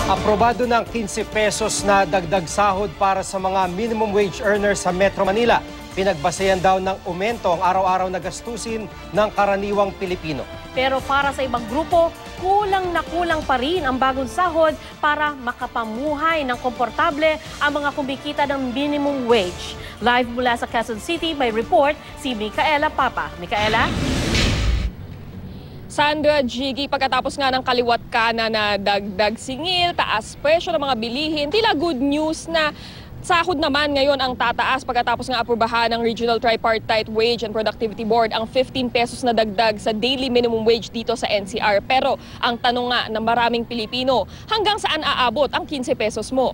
Aprobado ng 15 pesos na dagdag sahod para sa mga minimum wage earners sa Metro Manila. Pinagbasehan daw ng aumento ang araw-araw na gastusin ng karaniwang Pilipino. Pero para sa ibang grupo, kulang na kulang pa rin ang bagong sahod para makapamuhay ng komportable ang mga kumikita ng minimum wage. Live mula sa Quezon City, may report si Micaela Papa. Micaela? Sandra, Jiggy, pagkatapos nga ng kaliwat kanan na dagdag singil, taas presyo ng mga bilihin, tila good news na sahod naman ngayon ang tataas pagkatapos nga aprubahan ng Regional Tripartite Wage and Productivity Board ang 15 pesos na dagdag sa daily minimum wage dito sa NCR. Pero ang tanong nga ng maraming Pilipino, hanggang saan aabot ang 15 pesos mo?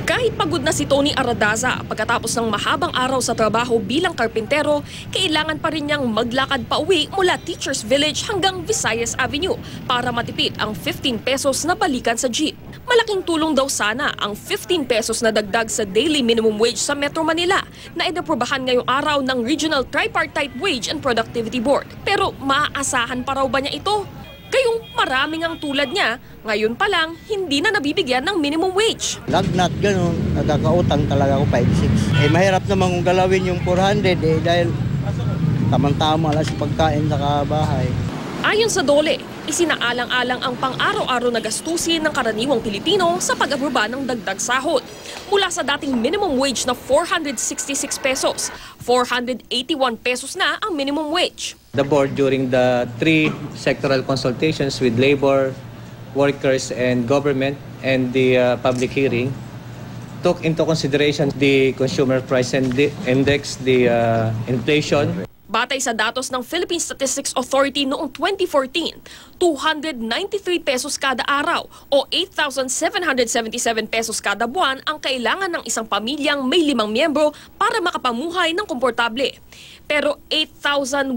Kahit pagod na si Tony Aradaza pagkatapos ng mahabang araw sa trabaho bilang karpintero, kailangan pa rin niyang maglakad pa uwi mula Teachers Village hanggang Visayas Avenue para matipid ang 15 pesos na balikan sa jeep. Malaking tulong daw sana ang 15 pesos na dagdag sa daily minimum wage sa Metro Manila na inaprubahan ngayong araw ng Regional Tripartite Wage and Productivity Board. Pero maaasahan pa raw ba niya ito? Gayong maraming ang tulad niya, ngayon pa lang hindi na nabibigyan ng minimum wage. Lagnat, ganun. Nagkakautang talaga ako 5-6. Mahirap naman kung galawin yung 400 dahil tamang-tama lang sa pagkain sa bahay. Ayon sa DOLE, isinaalang-alang ang pang-araw-araw na gastusin ng karaniwang Pilipino sa pag-aproba ng dagdag sahod. Mula sa dating minimum wage na 466 pesos, 481 pesos na ang minimum wage. The board during the 3 sectoral consultations with labor, workers and government and the public hearing took into consideration the consumer price index, the inflation. Batay sa datos ng Philippine Statistics Authority noong 2014, 293 pesos kada araw o 8,777 pesos kada buwan ang kailangan ng isang pamilyang may 5 miyembro para makapamuhay ng komportable. Pero 8,176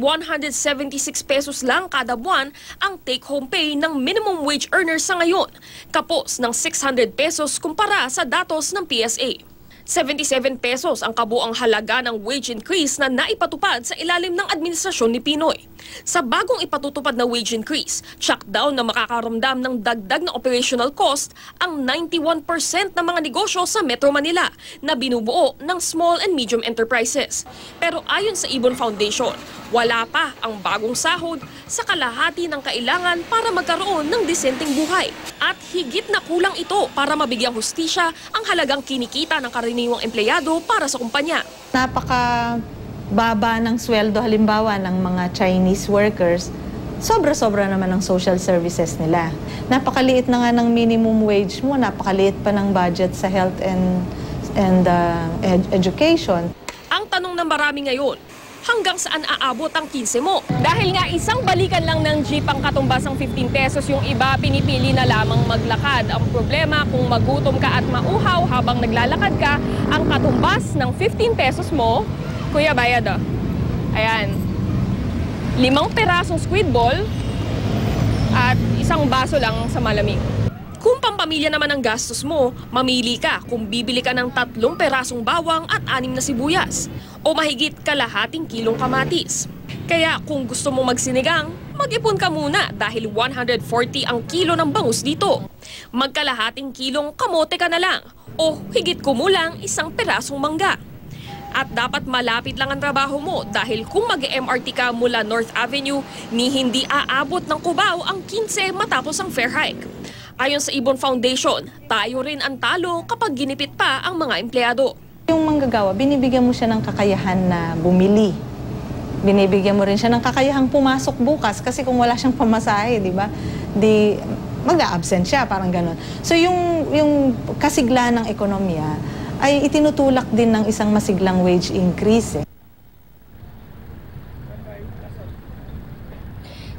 pesos lang kada buwan ang take-home pay ng minimum wage earners sa ngayon, kapos ng 600 pesos kumpara sa datos ng PSA. 77 pesos ang kabuang halaga ng wage increase na naipatupad sa ilalim ng administrasyon ni Pinoy. Sa bagong ipatutupad na wage increase, check down na makakaramdam ng dagdag na operational cost ang 91% ng mga negosyo sa Metro Manila na binubuo ng small and medium enterprises. Pero ayon sa Ibon Foundation, wala pa ang bagong sahod sa kalahati ng kailangan para magkaroon ng disenteng buhay. At higit na kulang ito para mabigyang hustisya ang halagang kinikita ng karaniwang empleyado para sa kumpanya. Napakababa ng sweldo halimbawa ng mga Chinese workers, sobra-sobra naman ang social services nila. Napakaliit na nga ng minimum wage mo, napakaliit pa ng budget sa health and education. Ang tanong ng marami ngayon, hanggang saan aabot ang 15 mo? Dahil nga isang balikan lang ng jeep ang katumbas ng 15 pesos, yung iba pinipili na lamang maglakad. Ang problema kung magutom ka at mauhaw habang naglalakad ka, ang katumbas ng 15 pesos mo, kuya bayad ayan, 5 perasong squid ball at isang baso lang sa malamig. Kung pampamilya naman ang gastos mo, mamili ka kung bibili ka ng 3 perasong bawang at 6 na sibuyas o mahigit kalahating kilong kamatis. Kaya kung gusto mo magsinigang, mag-ipon ka muna dahil 140 ang kilo ng bangus dito. Magkalahating kilong kamote ka na lang o higit kumulang 1 perasong mangga. At dapat malapit lang ang trabaho mo dahil kung mag-MRT ka mula North Avenue, ni hindi aabot ng Cubao ang 15 matapos ang fare hike. Ayon sa Ibon Foundation, tayo rin ang talo kapag ginipit pa ang mga empleyado. Yung manggagawa, binibigyan mo siya ng kakayahan na bumili. Binibigyan mo rin siya ng kakayahang pumasok bukas kasi kung wala siyang pamasahe, di ba? Mag-a-absent siya, parang gano'n. So yung kasigla ng ekonomiya ay itinutulak din ng isang masiglang wage increase.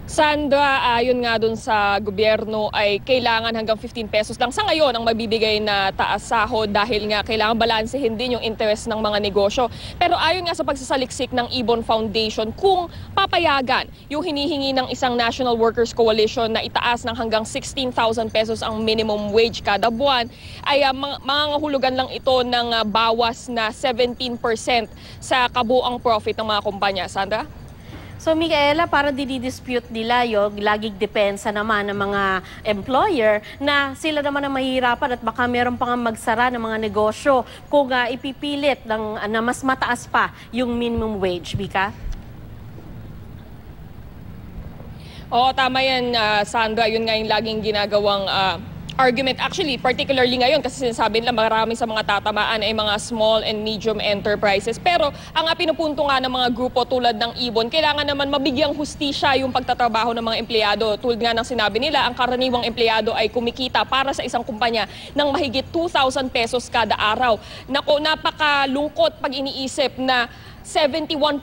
Sandra, ayon nga dun sa gobyerno ay kailangan hanggang 15 pesos lang sa ngayon ang mabibigay na taas sahod dahil nga kailangan balansehin din yung interest ng mga negosyo. Pero ayon nga sa pagsasaliksik ng Ibon Foundation, kung papayagan yung hinihingi ng isang National Workers Coalition na itaas ng hanggang 16,000 pesos ang minimum wage kada buwan, ay mangangahulugan lang ito ng bawas na 17% sa kabuang profit ng mga kumpanya. Sandra? So, Micaela, parang dinidispute nila yung laging depensa naman ng mga employer na sila naman ang mahihirapan at baka meron pa nga magsara ng mga negosyo kung ipipilit na mas mataas pa yung minimum wage, Mika? Oo, tama yan, Sandra. Yun nga yung laging ginagawang argument. Actually, particularly ngayon, kasi sinasabi nila marami sa mga tatamaan ay mga small and medium enterprises. Pero ang pinupunto nga ng mga grupo tulad ng Ibon, kailangan naman mabigyang hustisya yung pagtatrabaho ng mga empleyado. Tulad nga ng sinabi nila, ang karaniwang empleyado ay kumikita para sa isang kumpanya ng mahigit 2,000 pesos kada araw. Nako, napakalungkot pag iniisip na 71%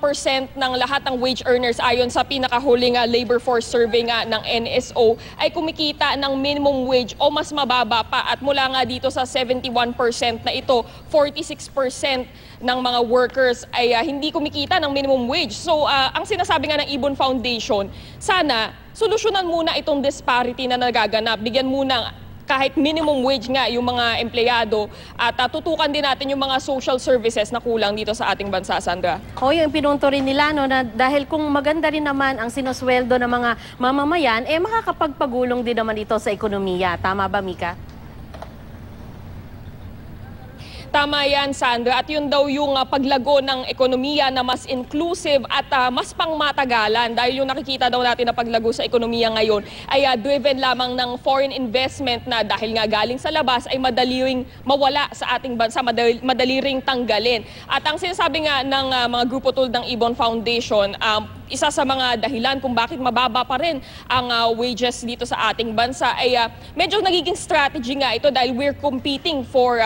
ng lahat ng wage earners ayon sa pinakahuling labor force survey nga ng NSO ay kumikita ng minimum wage o mas mababa pa. At mula nga dito sa 71% na ito, 46% ng mga workers ay hindi kumikita ng minimum wage. So ang sinasabi nga ng Ibon Foundation, sana solusyonan muna itong disparity na nagaganap. Bigyan muna kahit minimum wage nga yung mga empleyado at tutukan din natin yung mga social services na kulang dito sa ating bansa, Sandra. O yung pinunto rin nila, no, na dahil kung maganda rin naman ang sinusweldo ng mga mamamayan, makakapagpagulong din naman ito sa ekonomiya. Tama ba, Mika? Tama yan, Sandra. At yun daw yung paglago ng ekonomiya na mas inclusive at mas pangmatagalan. Dahil yung nakikita daw natin na paglago sa ekonomiya ngayon ay driven lamang ng foreign investment na dahil nga galing sa labas ay madali ring mawala sa ating bansa, madali ring tanggalin. At ang sinasabi nga ng mga grupo tulad ng Ibon Foundation, isa sa mga dahilan kung bakit mababa pa rin ang wages dito sa ating bansa ay medyo nagiging strategy nga ito dahil we're competing for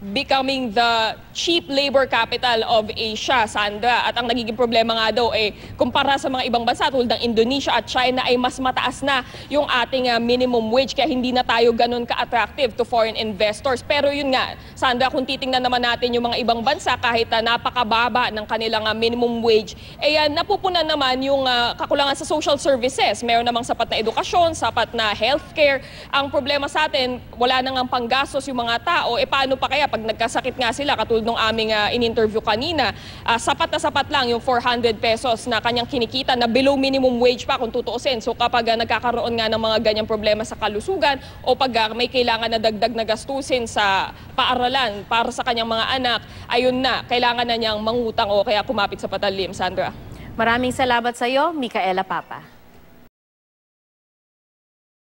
becoming the cheap labor capital of Asia, Sandra. At ang nagiging problema nga daw kumpara sa mga ibang bansa tulad ng Indonesia at China ay mas mataas na yung ating minimum wage kaya hindi na tayo ganun ka-attractive to foreign investors. Pero yun nga, Sandra, kung titingnan naman natin yung mga ibang bansa kahit napakababa ng kanilang minimum wage, napupunan naman yung kakulangan sa social services. Meron namang sapat na edukasyon, sapat na healthcare. Ang problema sa atin, wala nang panggastos yung mga tao. Paano pa kaya pag nagkasakit nga sila, katulad ng aming in-interview kanina, sapat na sapat lang yung 400 pesos na kanyang kinikita na below minimum wage pa kung tutuusin. So kapag nagkakaroon nga ng mga ganyang problema sa kalusugan o pag may kailangan na dagdag na gastusin sa paaralan para sa kanyang mga anak, ayun na, kailangan na niyang mangutang o kaya kumapit sa patalim, Sandra. Maraming salamat sa iyo, Micaela Papa.